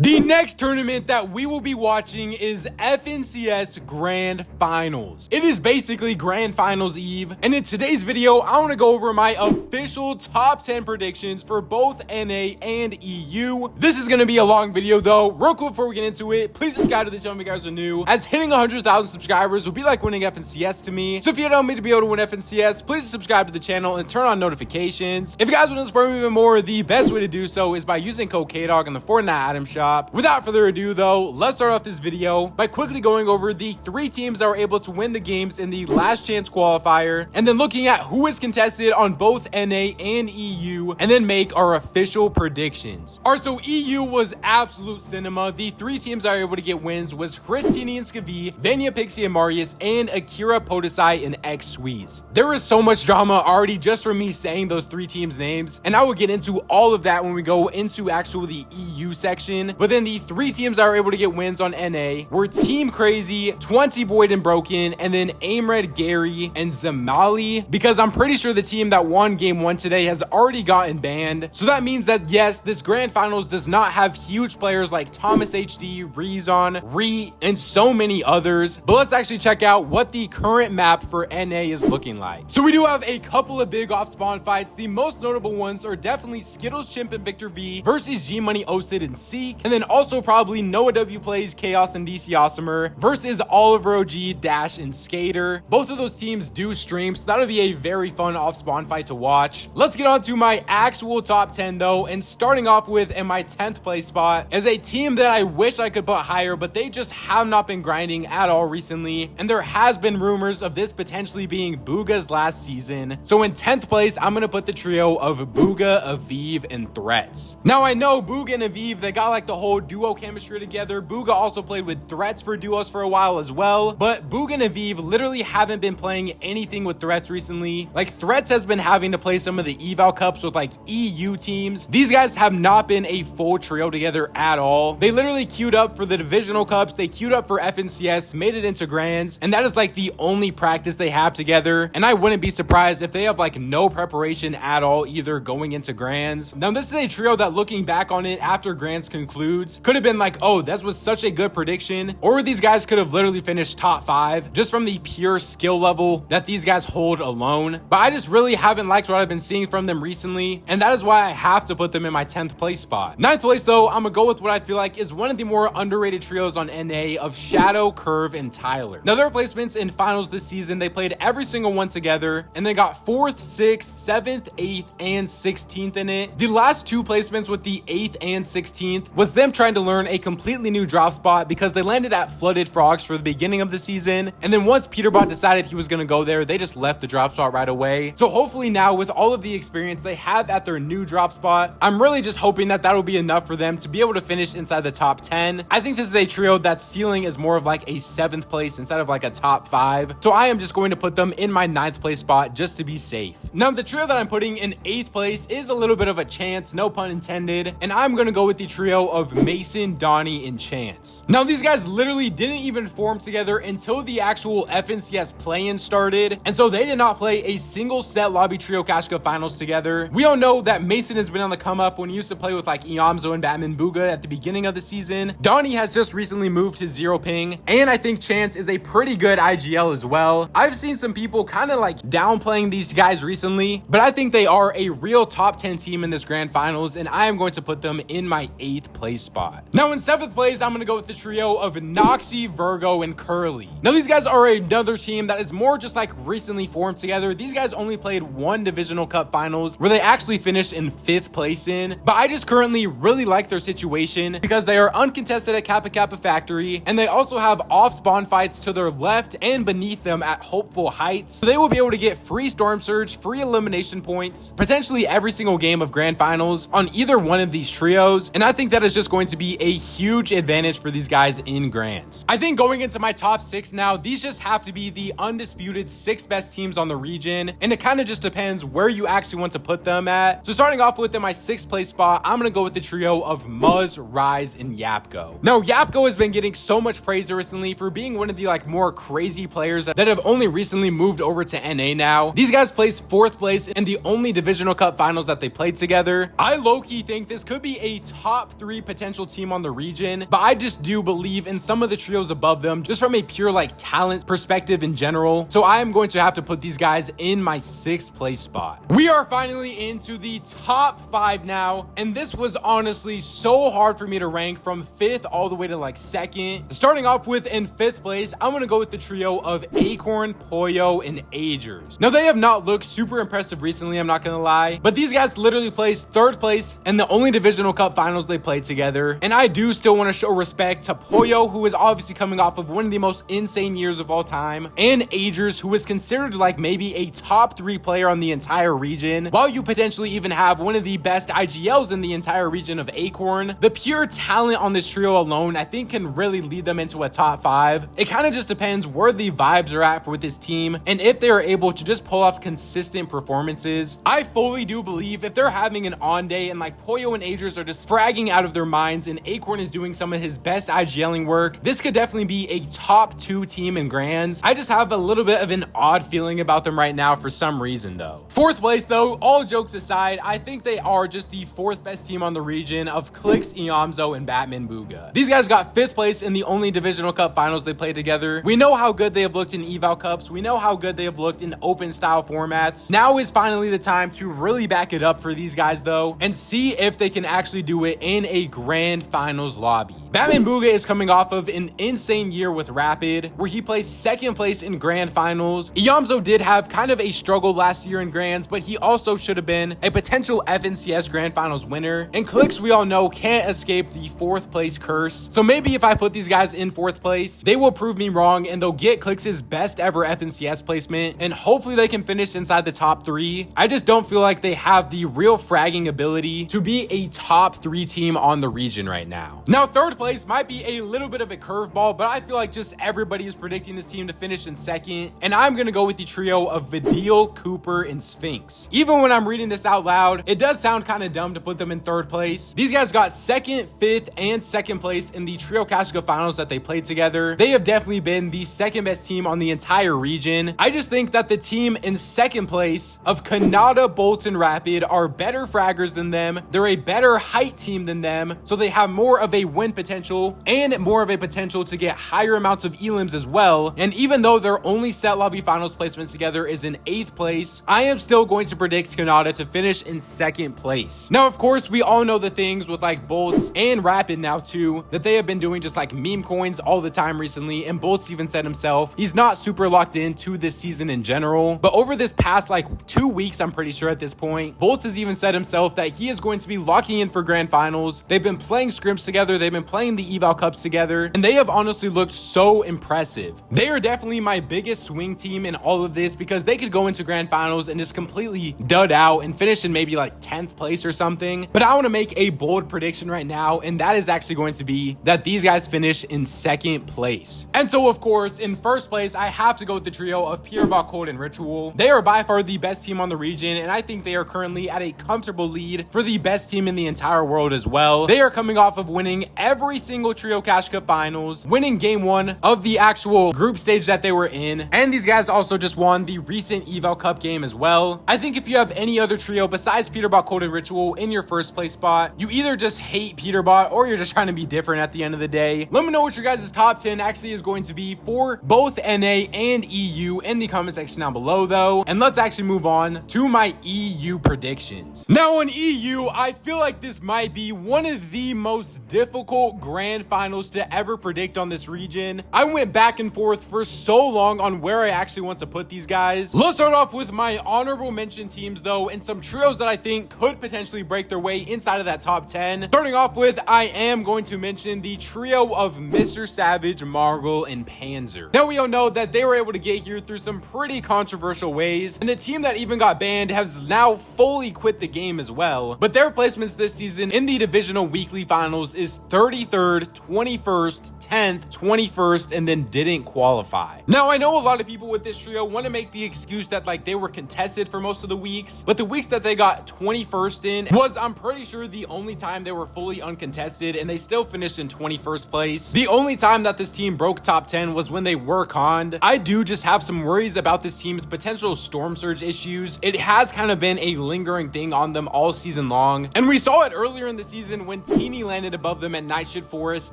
The next tournament that we will be watching is FNCS Grand Finals. It is basically Grand Finals Eve, and in today's video, I want to go over my official top 10 predictions for both NA and EU. This is going to be a long video though. Real quick before we get into it, please subscribe to the channel if you guys are new, as hitting 100,000 subscribers will be like winning FNCS to me. So if you don't want me to be able to win FNCS, please subscribe to the channel and turn on notifications. If you guys want to support me even more, the best way to do so is by using code KDOG in the Fortnite item shop. Without further ado though, let's start off this video by quickly going over the 3 teams that were able to win the games in the last chance qualifier, and then looking at who is contested on both NA and EU, and then make our official predictions. Alright, so EU was absolute cinema. The 3 teams that were able to get wins was Christini and Skavi, Vanya Pixie and Marius, and Akira Podesai and X-Sweeze. There is so much drama already just from me saying those 3 teams' names, and I will get into all of that when we go into actually the EU section. But then the 3 teams that were able to get wins on NA were Team Crazy, 20 Void and Broken, and then Aimred, Gary, and Zamali, because I'm pretty sure the team that won game 1 today has already gotten banned. So that means that yes, this grand finals does not have huge players like Thomas HD, Rezon, Re, and so many others. But let's actually check out what the current map for NA is looking like. So we do have a couple of big off spawn fights. The most notable ones are definitely Skittles, Chimp, and Victor V versus G Money, Osid, and Seek. And then also probably Noah W Plays, Chaos, and DC Awesomer versus Oliver OG, Dash, and Skater. Both of those teams do stream, so that'll be a very fun off spawn fight to watch. Let's get on to my actual top 10 though, and starting off with in my 10th place spot is a team that I wish I could put higher, but they just have not been grinding at all recently, and there has been rumors of this potentially being Booga's last season. So in 10th place, I'm gonna put the trio of Booga, Aviv, and Threats. Now I know Booga and Aviv, they got like the whole duo chemistry together. Booga also played with Threats for duos for a while as well, but Booga and Aviv literally haven't been playing anything with Threats recently. Like, Threats has been having to play some of the eval cups with like EU teams. These guys have not been a full trio together at all. They literally queued up for the divisional cups, they queued up for FNCS, made it into grands, and that is like the only practice they have together. And I wouldn't be surprised if they have like no preparation at all either going into grands. Now this is a trio that, looking back on it after grands concludes, could have been like, oh, that was such a good prediction, or these guys could have literally finished top 5 just from the pure skill level that these guys hold alone. But I just really haven't liked what I've been seeing from them recently, and that is why I have to put them in my 10th place spot. 9th place though, I'm gonna go with what I feel like is one of the more underrated trios on NA of Shadow, Curve, and Tyler. Now their placements in finals this season, they played every single one together, and they got 4th, 6th, 7th, 8th, and 16th in it. The last 2 placements with the 8th and 16th was them trying to learn a completely new drop spot because they landed at Flooded Frogs for the beginning of the season, and then once Peterbot decided he was going to go there, they just left the drop spot right away. So hopefully now, with all of the experience they have at their new drop spot, I'm really just hoping that that'll be enough for them to be able to finish inside the top 10. I think this is a trio that's ceiling is more of like a 7th place instead of like a top 5, so I am just going to put them in my 9th place spot just to be safe. Now the trio that I'm putting in 8th place is a little bit of a chance, no pun intended, and I'm going to go with the trio of Mason, Donnie, and Chance. Now these guys literally didn't even form together until the actual FNCS play-in started, and so they did not play a single set lobby trio Cash Cup finals together. We all know that Mason has been on the come up when he used to play with like Iamzo and Batman Booga at the beginning of the season. Donnie has just recently moved to 0 ping, and I think Chance is a pretty good IGL as well. I've seen some people kind of like downplaying these guys recently, but I think they are a real top 10 team in this grand finals, and I am going to put them in my 8th place spot. Now in 7th place, I'm going to go with the trio of Noxy, Virgo, and Curly. Now these guys are another team that is more just like recently formed together. These guys only played 1 divisional cup finals where they actually finished in 5th place in, but I just currently really like their situation because they are uncontested at Kappa Kappa Factory, and they also have off spawn fights to their left and beneath them at Hopeful Heights, so they will be able to get free Storm Surge, free elimination points, potentially every single game of grand finals on either one of these trios, and I think that is just going to be a huge advantage for these guys in grands. I think going into my top 6 now, these just have to be the undisputed 6 best teams on the region, and it kind of just depends where you actually want to put them at. So starting off with in my 6th place spot, I'm gonna go with the trio of Muzz, Rise, and Yapko. Now Yapko has been getting so much praise recently for being one of the like more crazy players that have only recently moved over to NA now. These guys placed 4th place in the only divisional cup finals that they played together. I low-key think this could be a top 3 potential team on the region, but I just do believe in some of the trios above them, just from a pure like talent perspective in general. So I am going to have to put these guys in my 6th place spot. We are finally into the top 5 now, and this was honestly so hard for me to rank from 5th all the way to like 2nd. Starting off with in 5th place, I'm gonna go with the trio of Acorn, Pollo, and Agers. Now they have not looked super impressive recently, I'm not gonna lie, but these guys literally placed 3rd place in the only divisional cup finals they played together. And I do still want to show respect to Pollo, who is obviously coming off of one of the most insane years of all time, and Agers, who is considered like maybe a top 3 player on the entire region, while you potentially even have one of the best IGLs in the entire region of Acorn. The pure talent on this trio alone, I think, can really lead them into a top 5. It kind of just depends where the vibes are at with this team, and if they are able to just pull off consistent performances. I fully do believe if they're having an on day and like Pollo and Agers are just fragging out of their minds and Acorn is doing some of his best IGLing work, this could definitely be a top 2 team in Grands. I just have a little bit of an odd feeling about them right now for some reason though. 4th place though, all jokes aside, I think they are just the 4th best team on the region of Clicks, Iamzo, and Batman Booga. These guys got 5th place in the only divisional cup finals they played together. We know how good they have looked in eval cups. We know how good they have looked in open style formats. Now is finally the time to really back it up for these guys though, and see if they can actually do it in a grand finals lobby. Batman Booga is coming off of an insane year with Rapid, where he placed 2nd place in grand finals. Iamzo did have kind of a struggle last year in grands, but he also should have been a potential FNCS grand finals winner. And Clicks, we all know, can't escape the 4th place curse. So maybe if I put these guys in 4th place, they will prove me wrong and they'll get Clicks' best ever FNCS placement, and hopefully they can finish inside the top 3. I just don't feel like they have the real fragging ability to be a top 3 team on the region right now. Now 3rd place might be a little bit of a curveball, but I feel like just everybody is predicting this team to finish in 2nd, and I'm gonna go with the trio of Vidil, Cooper, and Sphinx. Even when I'm reading this out loud, it does sound kind of dumb to put them in 3rd place. These guys got 2nd, 5th, and 2nd place in the Trio Cash Cup finals that they played together. They have definitely been the 2nd best team on the entire region. I just think that the team in 2nd place of Kanata, Bolts, and Rapid are better fraggers than them. They're a better height team than them, so they have more of a win potential and more of a potential to get higher amounts of elims as well. And even though their only set lobby finals placements together is in 8th place, I am still going to predict Kanata to finish in 2nd place. Now, of course, we all know the things with like Bolts and Rapid now too, that they have been doing just like meme coins all the time recently, and Bolts even said himself he's not super locked into this season in general. But over this past like 2 weeks, I'm pretty sure at this point, Bolts has even said himself that he is going to be locking in for grand finals. They've been playing scrims together, they've been playing the eval cups together, and they have honestly looked so impressive. They are definitely my biggest swing team in all of this, because they could go into grand finals and just completely dud out and finish in maybe like 10th place or something. But I want to make a bold prediction right now, and that is actually going to be that these guys finish in 2nd place. And so of course, in 1st place, I have to go with the trio of Pierbot, Cold, and Ritual. They are by far the best team on the region, and I think they are currently at a comfortable lead for the best team in the entire world as well. They are coming off of winning every single Trio Cash Cup finals, winning game 1 of the actual group stage that they were in, and these guys also just won the recent eval cup game as well. I think if you have any other trio besides Peterbot, Cold, and Ritual in your 1st place spot, you either just hate Peterbot or you're just trying to be different at the end of the day. Let me know what your guys' top 10 actually is going to be for both NA and EU in the comment section down below though, and let's actually move on to my EU predictions. Now in EU, I feel like this might be one of the most difficult grand finals to ever predict on this region. I went back and forth for so long on where I actually want to put these guys. Let's start off with my honorable mention teams though, and some trios that I think could potentially break their way inside of that top 10. Starting off with, I am going to mention the trio of Mr. Savage, Margle, and Panzer. Now we all know that they were able to get here through some pretty controversial ways, and the team that even got banned has now fully quit the game as well. But their placements this season in the divisional weekly finals is 33rd, 21st, 10th, 21st, and then didn't qualify. Now I know a lot of people with this trio want to make the excuse that like they were contested for most of the weeks, but the weeks that they got 21st in was, I'm pretty sure, the only time they were fully uncontested, and they still finished in 21st place. The only time that this team broke top 10 was when they were conned. I do just have some worries about this team's potential storm surge issues. It has kind of been a lingering thing on them all season long, and we saw it earlier in the season when when Teeny landed above them at Nightshade Forest.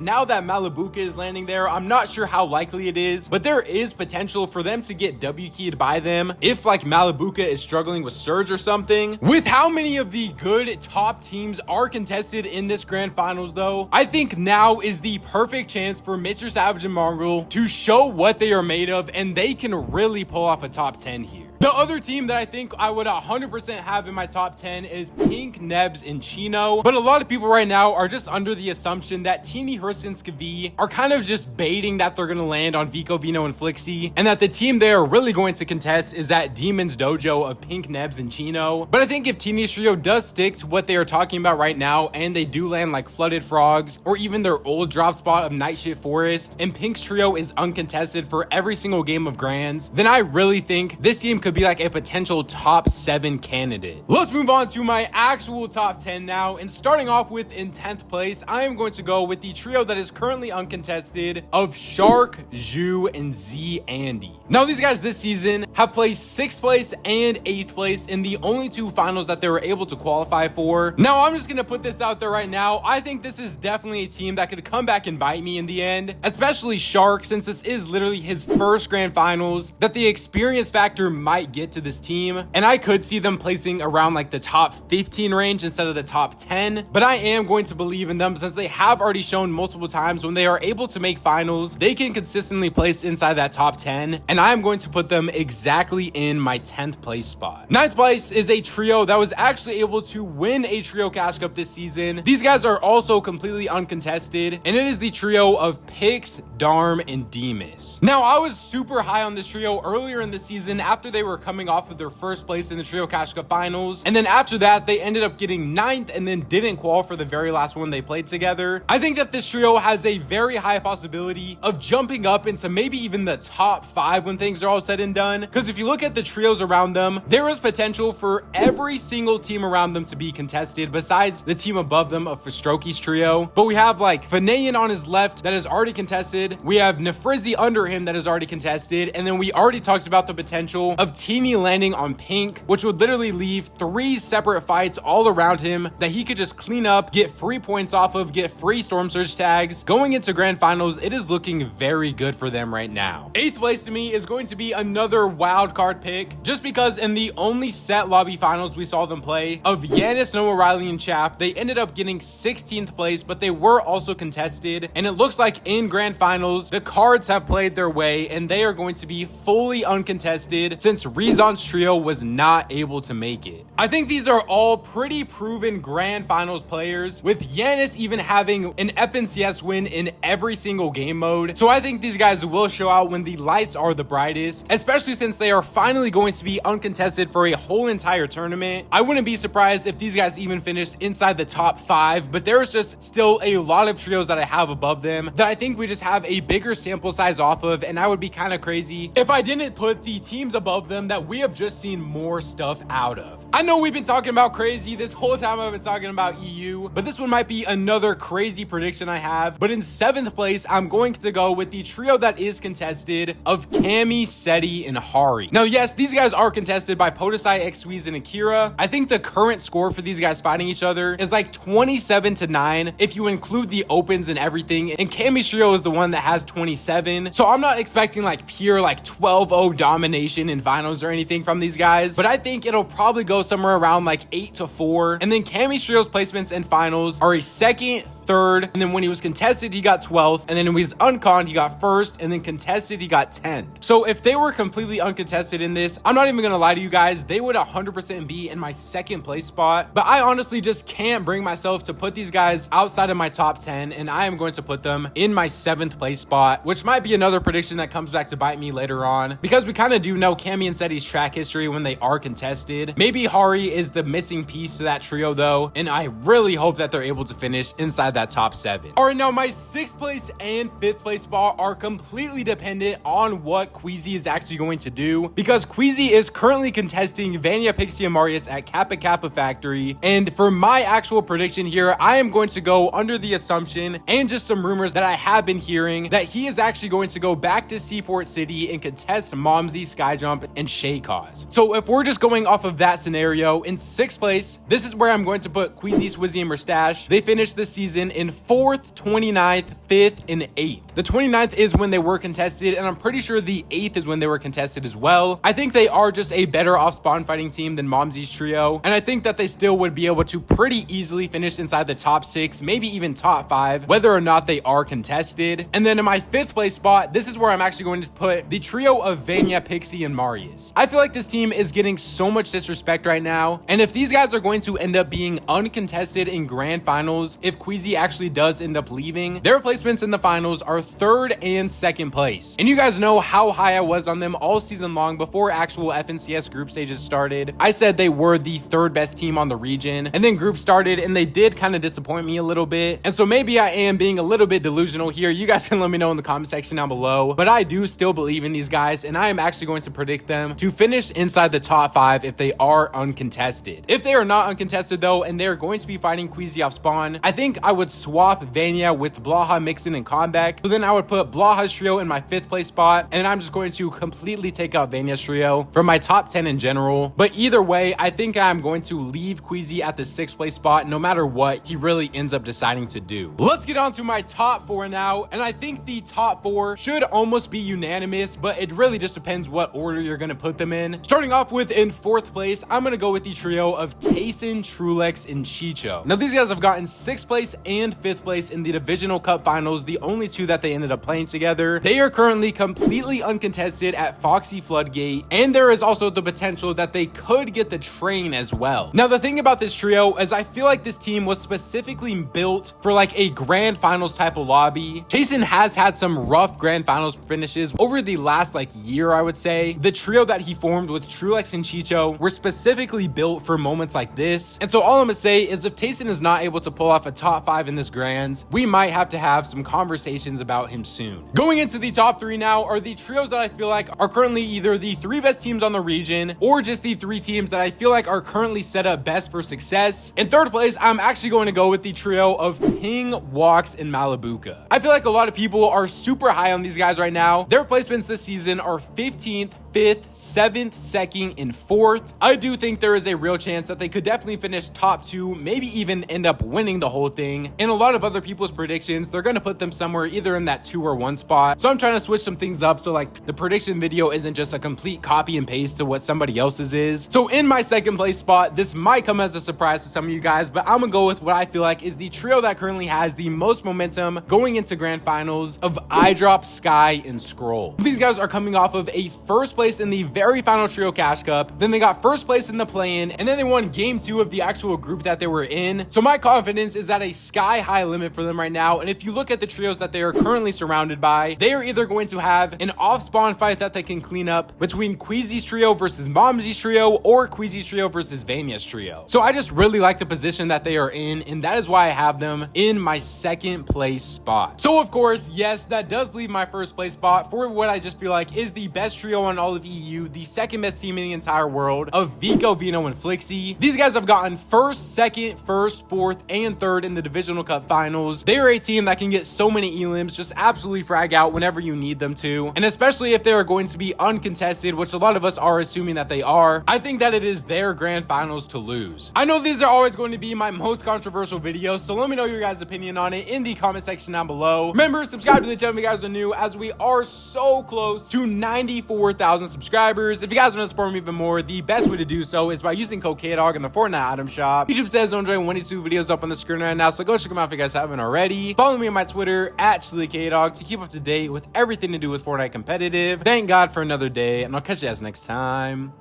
Now that Malabuka is landing there, I'm not sure how likely it is, but there is potential for them to get W keyed by them if like Malabuka is struggling with Surge or something. With how many of the good top teams are contested in this grand finals though, I think now is the perfect chance for Mr. Savage and Mongrel to show what they are made of, and they can really pull off a top 10 here. The other team that I think I would 100% have in my top 10 is Pink, Nebs, and Chino. But a lot of people right now are just under the assumption that Teeny, Hurst, and Skavi are kind of just baiting that they're going to land on Vico, Vino, and Flixie, and that the team they are really going to contest is that Demon's Dojo of Pink, Nebs, and Chino. But I think if Teeny's trio does stick to what they are talking about right now, and they do land like Flooded Frogs, or even their old drop spot of Nightshade Forest, and Pink's trio is uncontested for every single game of Grands, then I really think this team could be like a potential top 7 candidate. Let's move on to my actual top 10 now, and starting off with in 10th place, I am going to go with the trio that is currently uncontested of Shark, Zhu, and Z Andy. Now these guys this season have placed 6th place and 8th place in the only 2 finals that they were able to qualify for. Now I'm just gonna put this out there right now, I think this is definitely a team that could come back and bite me in the end, especially Shark, since this is literally his first grand finals, that the experience factor might get to this team, and I could see them placing around like the top 15 range instead of the top 10, but I am going to believe in them since they have already shown multiple times when they are able to make finals, they can consistently place inside that top 10, and I am going to put them exactly in my 10th place spot. 9th place is a trio that was actually able to win a trio cash cup this season. These guys are also completely uncontested, and it is the trio of Pix, Darm, and Demus. Now I was super high on this trio earlier in the season after they were coming off of their first place in the Trio Cash Cup finals, and then after that they ended up getting 9th and then didn't qualify for the very last one they played together. I think that this trio has a very high possibility of jumping up into maybe even the top 5 when things are all said and done, because if you look at the trios around them, there is potential for every single team around them to be contested besides the team above them of Fostroki's trio. But we have like Fanayan on his left that is already contested, we have Nefrizzi under him that is already contested, and then we already talked about the potential of Teeny landing on Pink, which would literally leave 3 separate fights all around him that he could just clean up, get free points off of, get free Storm Surge tags. Going into grand finals, it is looking very good for them right now. 8th place to me is going to be another wild card pick, just because in the only set lobby finals we saw them play of Yanis, Noah, Riley, and Chap, they ended up getting 16th place, but they were also contested, and it looks like in grand finals, the cards have played their way, and they are going to be fully uncontested since Rezon's trio was not able to make it. I think these are all pretty proven grand finals players, with Yanis even having an FNCS win in every single game mode. So I think these guys will show out when the lights are the brightest, especially since they are finally going to be uncontested for a whole entire tournament. I wouldn't be surprised if these guys even finish inside the top 5, but there's just still a lot of trios that I have above them that I think we just have a bigger sample size off of, and I would be kind of crazy if I didn't put the teams above them that we have just seen more stuff out of. I know we've been talking about crazy this whole time. I've been talking about EU, but this one might be another crazy prediction I have. But in 7th place, I'm going to go with the trio that is contested of Cammy, Seti, and Hari. Now, yes, these guys are contested by Podesai, Xweez, and Akira. I think the current score for these guys fighting each other is like 27-9 if you include the opens and everything, and Cammy's trio is the one that has 27. So I'm not expecting like pure like 12-0 domination in finals or anything from these guys, but I think it'll probably go somewhere around like 8-4. And then Cammy's trio's placements in finals are a 2nd, 3rd, and then when he was contested he got 12th, and then when he was uncon he got 1st, and then contested he got 10th. So if they were completely uncontested in this, I'm not even gonna lie to you guys, they would 100% be in my 2nd place spot. But I honestly just can't bring myself to put these guys outside of my top 10, and I am going to put them in my 7th place spot, which might be another prediction that comes back to bite me later on, because we kind of do know Cammy and Seti's track history when they are contested. Maybe Hari is the missing piece to that trio though, and I really hope that they're able to finish inside that top 7. All right, now my 6th place and 5th place spot are completely dependent on what Queasy is actually going to do, because Queasy is currently contesting Vania, Pixie, and Marius at Kappa Kappa Factory. And for my actual prediction here, I am going to go under the assumption and just some rumors that I have been hearing that he is actually going to go back to Seaport City and contest Momsy, Skyjump, and Shaycause. So if we're just going off of that scenario, in 6th place, this is where I'm going to put Queasy, Swizzy, and Mustache. They finished this season in 4th, 29th, 5th, and 8th. The 29th is when they were contested, and I'm pretty sure the 8th is when they were contested as well. I think they are just a better off spawn fighting team than Momsy's trio, and I think that they still would be able to pretty easily finish inside the top 6, maybe even top 5, whether or not they are contested. And then in my 5th place spot, this is where I'm actually going to put the trio of Vania, Pixie, and Marius. I feel like this team is getting so much disrespect right now, and if these guys are going to end up being uncontested in grand finals, if Queasy actually does end up leaving, their placements in the finals are 3rd and 2nd place. And you guys know how high I was on them all season long before actual FNCS group stages started. I said they were the 3rd best team on the region, and then group started and they did kind of disappoint me a little bit. And so maybe I am being a little bit delusional here. You guys can let me know in the comment section down below, but I do still believe in these guys, and I am actually going to predict them to finish inside the top 5 if they are uncontested. If they are not uncontested though, and they're going to be fighting Queasy off spawn, I think I would swap Vania with Blaha, Mixon, and Combeck. So then I would put Blaha's trio in my 5th place spot, and I'm just going to completely take out Vania's trio from my top 10 in general. But either way, I think I'm going to leave Queasy at the 6th place spot no matter what he really ends up deciding to do. Let's get on to my top 4 now, and I think the top 4 should almost be unanimous, but it really just depends what order you're going to put them in. Starting off with in 4th place, I'm going to go with the trio of Tayson, Trulex, and Chicho. Now these guys have gotten 6th place and 5th place in the Divisional Cup Finals, the only 2 that they ended up playing together. They are currently completely uncontested at Foxy Floodgate, and there is also the potential that they could get the train as well. Now the thing about this trio is I feel like this team was specifically built for like a grand finals type of lobby. Tayson has had some rough grand finals finishes over the last like year, I would say. The trio that he formed with Trulex and Chicho were specifically built for moments like this. And so all I'm gonna say is if Tayson is not able to pull off a top 5 in this grands, we might have to have some conversations about him soon. Going into the top 3 now are the trios that I feel like are currently either the 3 best teams on the region or just the 3 teams that I feel like are currently set up best for success. In 3rd place, I'm actually going to go with the trio of Ping, Walks, and Malibuca. I feel like a lot of people are super high on these guys right now. Their placements this season are 15th, 5th, 7th, 2nd, and 4th. I do think there is a real chance that they could definitely finish top 2, maybe even end up winning the whole thing. In a lot of other people's predictions, they're going to put them somewhere either in that 2 or 1 spot. So I'm trying to switch some things up so like the prediction video isn't just a complete copy and paste to what somebody else's is. So in my 2nd place spot, this might come as a surprise to some of you guys, but I'm gonna go with what I feel like is the trio that currently has the most momentum going into grand finals of iDrop, Sky, and Scroll. These guys are coming off of a 1st place in the very final trio cash cup, then they got 1st place in the play-in, and then they won game 2 of the actual group that they were in. So my confidence is at a sky high limit for them right now, and if you look at the trios that they are currently surrounded by, they are either going to have an off spawn fight that they can clean up between Queasy's trio versus Momsy's trio or Queasy's trio versus Vania's trio. So I just really like the position that they are in, and that is why I have them in my 2nd place spot. So of course, yes, that does leave my 1st place spot for what I just feel like is the best trio on all of EU, the 2nd best team in the entire world of Vico, Vino, and Flixie. These guys have gotten 1st, 2nd, 1st, 4th, and 3rd in the Divisional Cup Finals. They are a team that can get so many elims, just absolutely frag out whenever you need them to, and especially if they are going to be uncontested, which a lot of us are assuming that they are. I think that it is their grand finals to lose. I know these are always going to be my most controversial videos, so let me know your guys' opinion on it in the comment section down below. Remember, subscribe to the channel if you guys are new, as we are so close to 94,000 subscribers. If you guys want to support me even more, the best way to do so is by using code KDog in the Fortnite item shop. YouTube says don't join one of these 2 videos up on the screen right now, so go check them out if you guys haven't already. Follow me on my Twitter at KDog to keep up to date with everything to do with Fortnite competitive. Thank God for another day, and I'll catch you guys next time.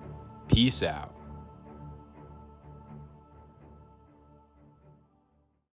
Peace out.